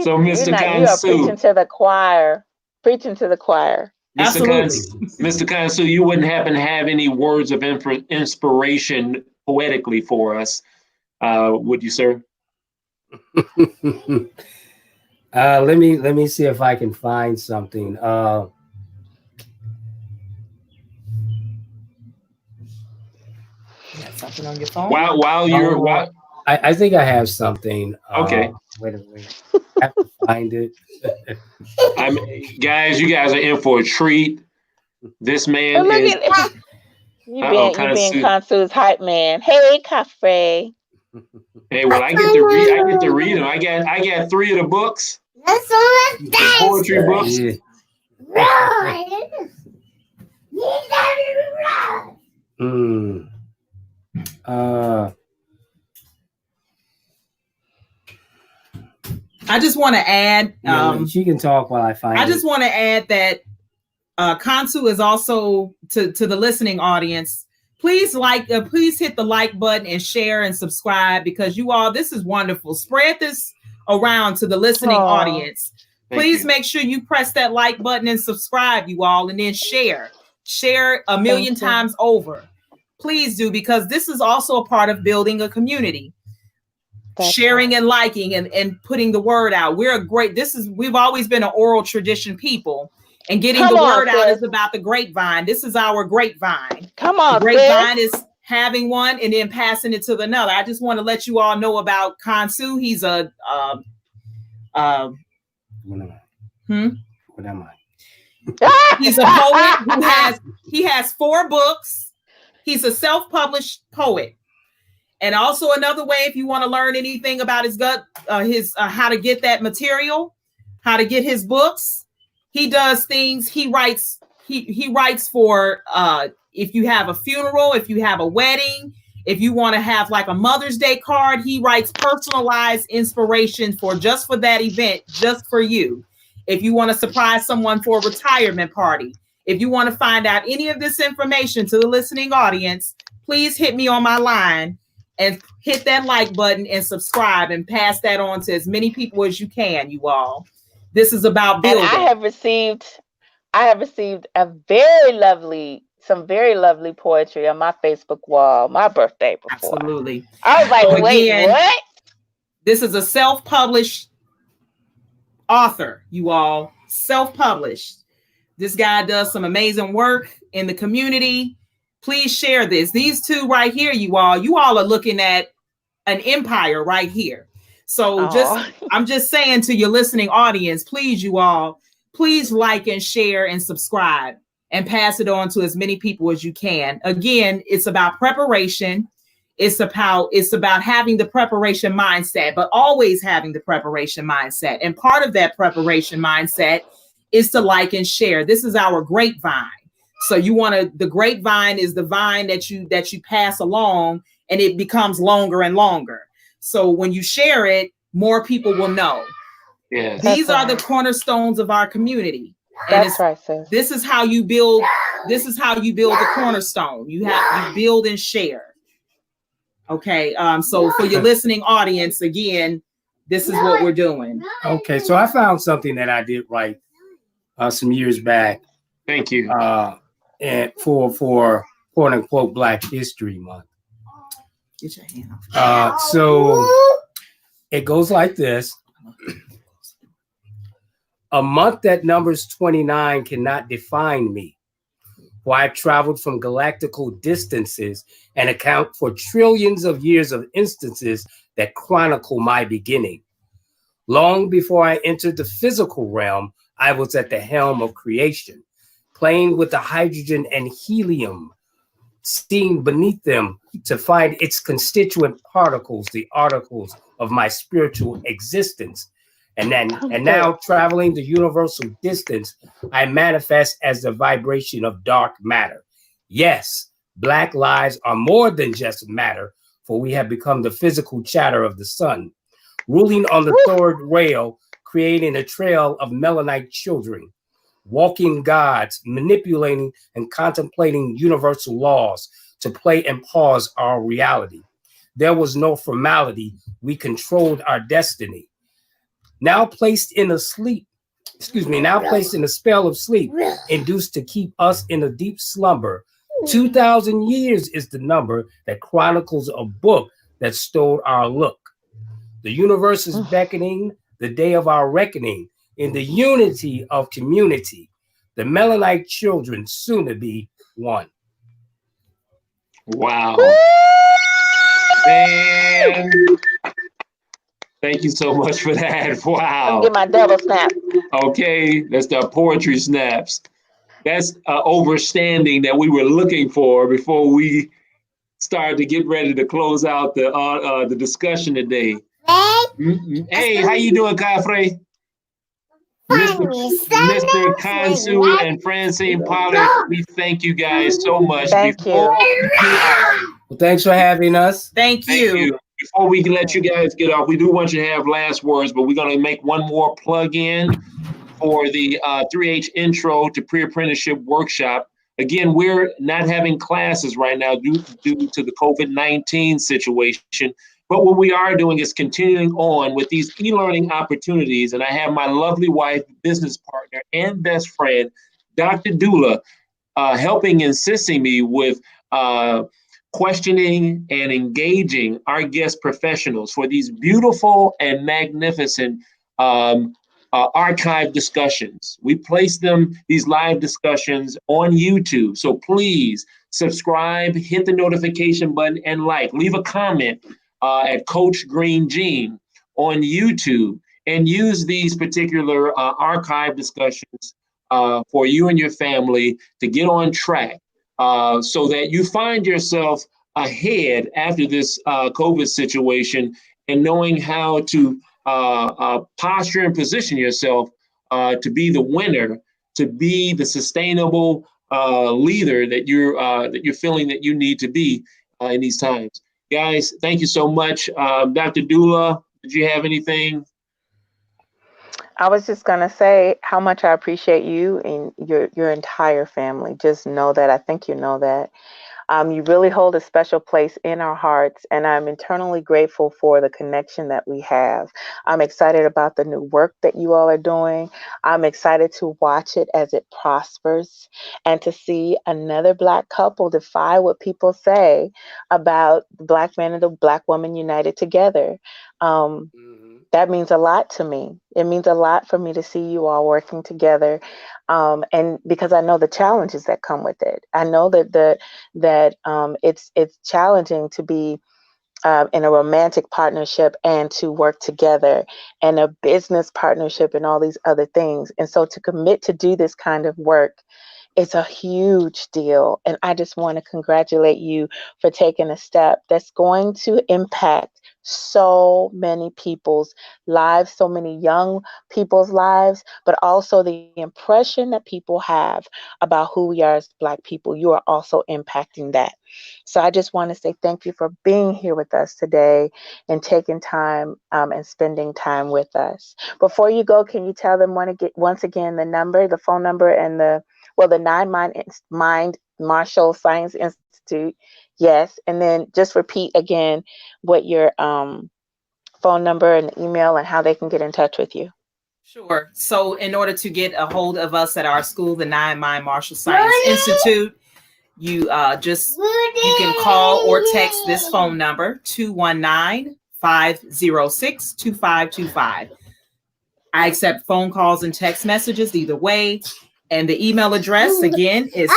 So Mr. Khonsu, you are preaching to the choir. Preaching to the choir. Absolutely. Mr. Khonsu, you wouldn't happen to have any words of inspiration poetically for us, would you, sir? Let me see if I can find something. Something on your phone? I think I have something. Okay. Wait a minute. I have to find it. Guys, you guys are in for a treat. This man is. You being Khonsu's hype man. Hey, Cafe. Hey, well, I get to read them. I got 3 of the books. The poetry books. I just want to add. She can talk while I find it. I just want to add that Khonsu is also to the listening audience. Please hit the like button and share and subscribe, because you all, this is wonderful. Spread this around to the listening audience. Please make sure you press that like button and subscribe, you all, and then share 1,000,000 times over. Please do, because this is also a part of building a community. Sharing and liking and putting the word out. We've always been an oral tradition people, and getting the word out is about the grapevine. This is our grapevine. Come on, the grapevine is having one and then passing it to another. I just want to let you all know about Khonsu. He's a What am I? He's a poet he has 4 books. He's a self-published poet. And also another way, if you want to learn anything about his how to get that material, how to get his books, he does things. He writes for if you have a funeral, if you have a wedding, if you want to have like a Mother's Day card, he writes personalized inspiration for that event, just for you. If you want to surprise someone for a retirement party, if you want to find out any of this information to the listening audience, please hit me on my line and hit that like button and subscribe and pass that on to as many people as you can, you all. This is about building. And I have received some very lovely poetry on my Facebook wall, my birthday before. Absolutely. I was like, so wait, again, what? This is a self-published author, you all. Self-published. This guy does some amazing work in the community. Please share this. These 2 right here, you all are looking at an empire right here. So I'm just saying to your listening audience, please, you all, please like and share and subscribe and pass it on to as many people as you can. Again, it's about preparation. It's about having the preparation mindset, but always having the preparation mindset. And part of that preparation mindset is to like and share. This is our grapevine. So the grapevine is the vine that you pass along, and it becomes longer and longer. So when you share it, more people will know. Yes. These are the cornerstones of our community. That's right, sis. This is how you build the cornerstone. You build and share. Okay. So for your listening audience, again, this is what we're doing. Okay. So I found something that I did write some years back. Thank you. And for quote unquote Black History Month. Get your hand off. So it goes like this. A month that numbers 29 cannot define me. For I've traveled from galactical distances and account for trillions of years of instances that chronicle my beginning. Long before I entered the physical realm, I was at the helm of creation, playing with the hydrogen and helium, seeing beneath them to find its constituent particles, the articles of my spiritual existence. And now traveling the universal distance, I manifest as the vibration of dark matter. Yes, Black lives are more than just matter, for we have become the physical chatter of the sun, ruling on the third rail, creating a trail of melanite children, walking gods, manipulating and contemplating universal laws to play and pause our reality. There was no formality. We controlled our destiny. Now placed in a spell of sleep, induced to keep us in a deep slumber. 2,000 years is the number that chronicles a book that stole our look. The universe is beckoning, the day of our reckoning, in the unity of community. The melanite children soon to be one. Wow. Man. Thank you so much for that. Wow. Get my double snap. Okay, that's the poetry snaps. That's overstanding that we were looking for before we started to get ready to close out the discussion today. Hey, how you doing, Kafre? Mr. Khonsu and Francine Pollard, we thank you guys so much. Thank you. Well, thanks for having us. Thank you. Before we let you guys get off, we do want you to have last words, but we're going to make one more plug-in for the 3H Intro to Pre-Apprenticeship Workshop. Again, we're not having classes right now due to the COVID-19 situation, but what we are doing is continuing on with these e-learning opportunities, and I have my lovely wife, business partner, and best friend, Dr. Doula, helping and assisting me with questioning and engaging our guest professionals for these beautiful and magnificent archive discussions. We place these live discussions on YouTube. So please subscribe, hit the notification button, and leave a comment at Coach Green Jean on YouTube, and use these particular archive discussions for you and your family to get on track. So that you find yourself ahead after this COVID situation, and knowing how to posture and position yourself to be the winner, to be the sustainable leader that you're feeling that you need to be in these times. Guys, thank you so much. Dr. Doula, did you have anything? I was just going to say how much I appreciate you and your entire family. Just know that. I think you know that. You really hold a special place in our hearts, and I'm eternally grateful for the connection that we have. I'm excited about the new work that you all are doing. I'm excited to watch it as it prospers, and to see another Black couple defy what people say about the Black man and the Black woman united together. That means a lot to me. It means a lot for me to see you all working together, and because I know the challenges that come with it. I know that it's challenging to be in a romantic partnership and to work together, and a business partnership and all these other things. And so to commit to do this kind of work, it's a huge deal. And I just want to congratulate you for taking a step that's going to impact so many people's lives, so many young people's lives, but also the impression that people have about who we are as Black people. You are also impacting that. So I just want to say thank you for being here with us today and taking time and spending time with us. Before you go, can you tell them once again the phone number, and the 9 Mind Marshall Science Institute? Yes. And then just repeat again what your phone number and email and how they can get in touch with you. Sure. So in order to get a hold of us at our school, the 9 Mind Marshall Science Institute, you can call or text this phone number, 219-506-2525. I accept phone calls and text messages either way. And the email address again is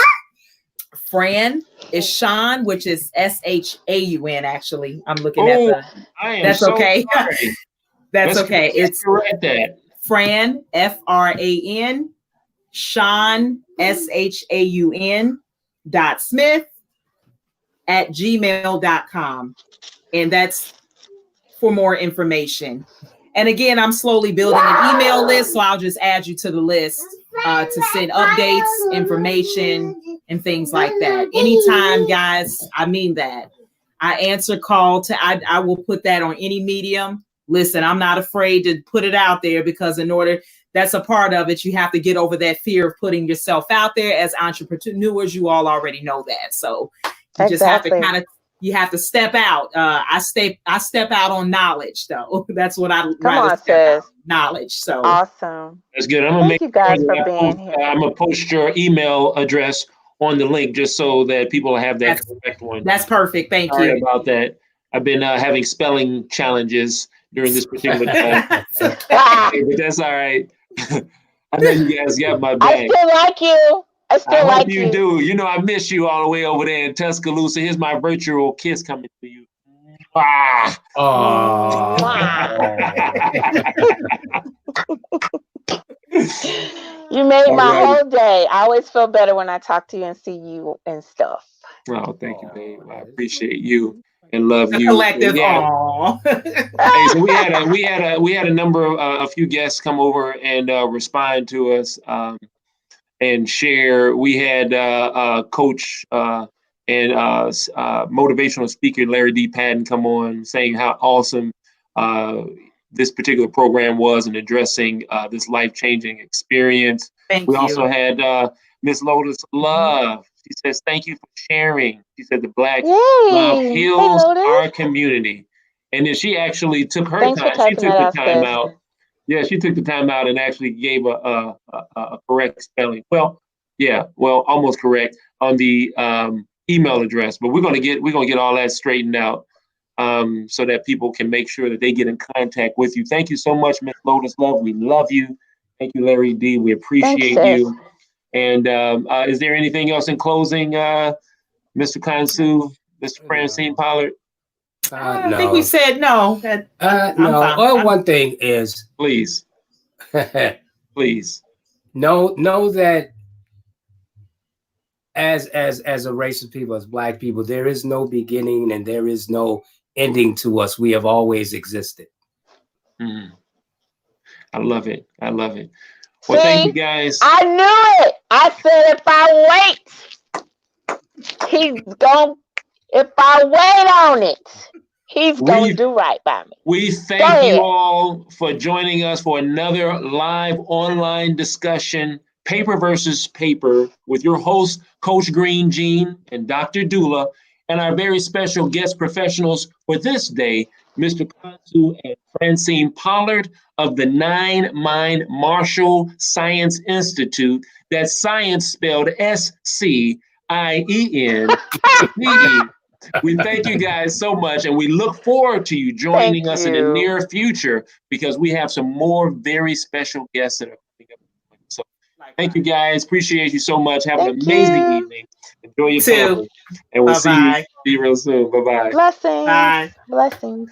Fran is Sean, which is SHAUN. Actually, I'm looking at the. That's so okay. That's okay. It's that. Fran FRAN Sean SHAUN .smith@gmail.com, and that's for more information. And again, I'm slowly building an email list, so I'll just add you to the list to send updates, information, and things like that. Anytime, guys, I mean that. I answer call I will put that on any medium. Listen, I'm not afraid to put it out there because that's a part of it. You have to get over that fear of putting yourself out there. As entrepreneurs, you all already know that. So you just have to you have to step out. I step out on knowledge, though. That's what I knowledge. So awesome. That's good. Thank you guys for being here. I'm gonna post your email address on the link just so that people have that correct one. That's perfect. Thank you. Sorry about that. I've been having spelling challenges during this particular time. But that's all right. I know you guys got my back. I still like you. I hope you do. You know, I miss you all the way over there in Tuscaloosa. Here's my virtual kiss coming to you. Ah. You made my whole day. I always feel better when I talk to you and see you and stuff. Oh, thank you, babe. I appreciate you and love you. Collective. Hey, so we had a number of a few guests come over and respond to us and share. We had coach and motivational speaker Larry D. Patton come on saying how awesome this particular program was in addressing this life-changing experience. We also had Miss Lotus Love. She says, thank you for sharing. She said the Black love heals our community. And then she actually took her time. She took the time out. Yeah, she took the time out and actually gave a correct spelling. Well, almost correct on the email address. But we're gonna get all that straightened out so that people can make sure that they get in contact with you. Thank you so much, Miss Lotus Love. We love you. Thank you, Larry D. We appreciate you. And is there anything else in closing, Mr. Khonsu, Mr. Francine Pollard? I think we said no. No. Well, one thing is, please, please know that as a race of people, as Black people, there is no beginning and there is no ending to us. We have always existed. I love it. I love it. Well, thank you guys. I knew it. I said if I wait on it, he's going to do right by me. We thank you all for joining us for another live online discussion, Paper versus Paper, with your host, Coach Green Jean and Dr. Doula, and our very special guest professionals for this day, Mr. Khonsu and Francine Pollard of the 9 Mind Marshall Science Institute. That's science spelled SCIENCE. We thank you guys so much, and we look forward to you joining us in the near future because we have some more very special guests that are coming up. So thank you guys. Appreciate you so much. Have an amazing evening. Enjoy your family. And we'll see you real soon. Bye-bye. Blessings. Bye. Blessings.